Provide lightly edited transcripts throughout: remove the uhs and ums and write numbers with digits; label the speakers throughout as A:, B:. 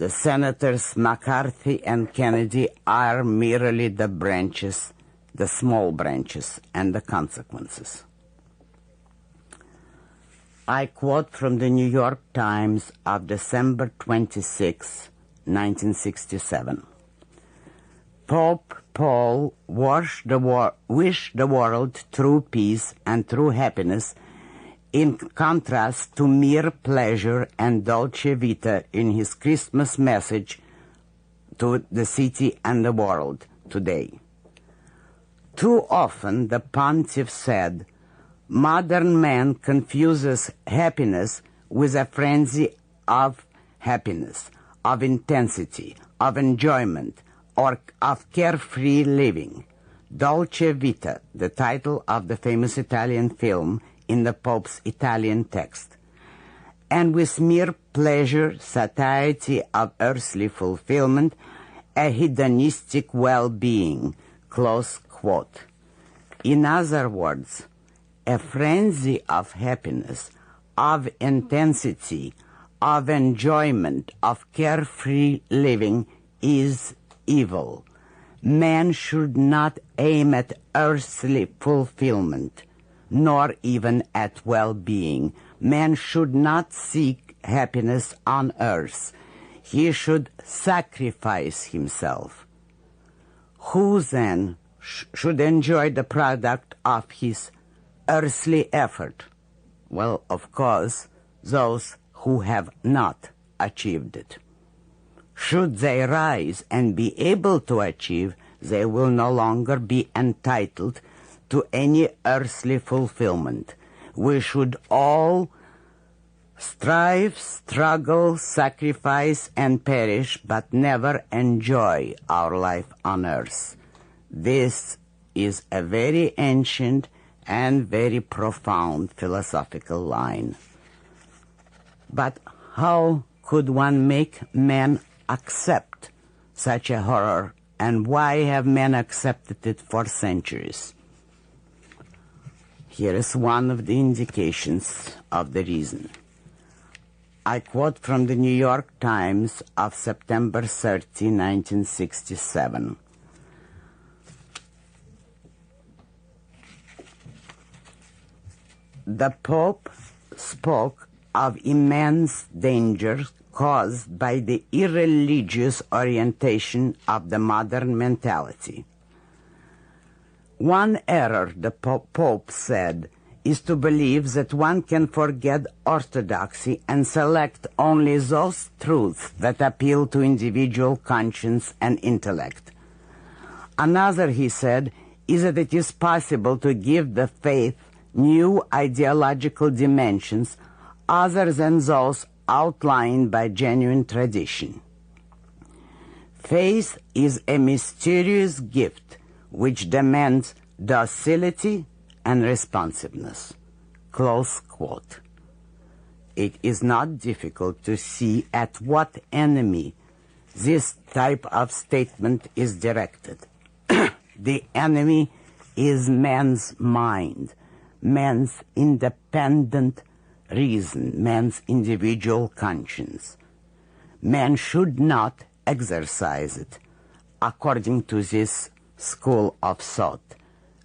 A: The Senators McCarthy and Kennedy are merely the branches, the small branches, and the consequences. I quote from the New York Times of December 26, 1967. Pope Paul wished the world true peace and true happiness, in contrast to mere pleasure and dolce vita in his Christmas message to the city and the world today. Too often, the pontiff said, modern man confuses happiness with a frenzy of happiness, of intensity, of enjoyment, or of carefree living. Dolce Vita, the title of the famous Italian film in the Pope's Italian text. And with mere pleasure, satiety of earthly fulfillment, a hedonistic well-being, close quote. In other words, a frenzy of happiness, of intensity, of enjoyment, of carefree living is evil. Man should not aim at earthly fulfillment, nor even at well-being. Man should not seek happiness on earth. He should sacrifice himself. Who then should enjoy the product of his earthly effort? Well, of course, those who have not achieved it. Should they rise and be able to achieve, they will no longer be entitled to any earthly fulfillment. We should all strive, struggle, sacrifice, and perish, but never enjoy our life on earth. This is a very ancient and very profound philosophical line. But how could one make man accept such a horror, and why have men accepted it for centuries? Here is one of the indications of the reason. I quote from the New York Times of September 30, 1967. The Pope spoke of immense dangers caused by the irreligious orientation of the modern mentality. One error, the Pope said, is to believe that one can forget orthodoxy and select only those truths that appeal to individual conscience and intellect. Another, he said, is that it is possible to give the faith new ideological dimensions other than those outlined by genuine tradition. Faith is a mysterious gift which demands docility and responsiveness. Close quote. It is not difficult to see at what enemy this type of statement is directed. The enemy is man's mind, man's independent reason, man's individual conscience. Man should not exercise it according to this school of thought.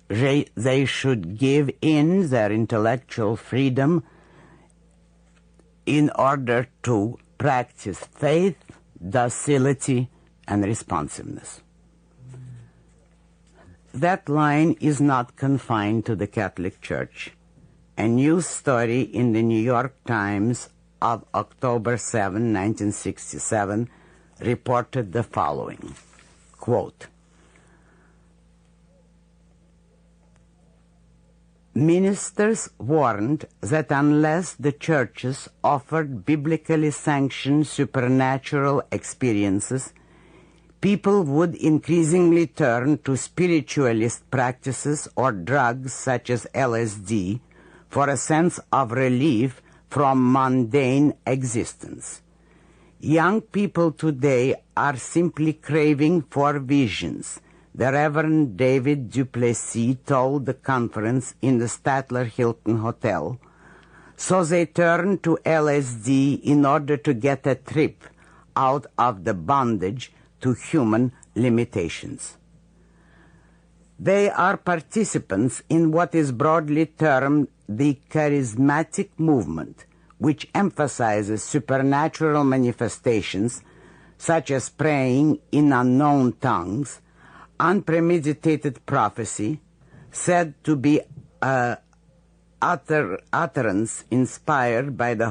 A: They should give in their intellectual freedom in order to practice faith, docility, and responsiveness. That line is not confined to the Catholic Church. A news story in the New York Times of October 7, 1967, reported the following, quote, ministers warned that unless the churches offered biblically sanctioned supernatural experiences, people would increasingly turn to spiritualist practices or drugs such as LSD for a sense of relief from mundane existence. Young people today are simply craving for visions, the Reverend David Duplessis told the conference in the Statler Hilton Hotel, so they turn to LSD in order to get a trip out of the bondage to human limitations. They are participants in what is broadly termed the charismatic movement, which emphasizes supernatural manifestations such as praying in unknown tongues, unpremeditated prophecy, said to be utterance inspired by the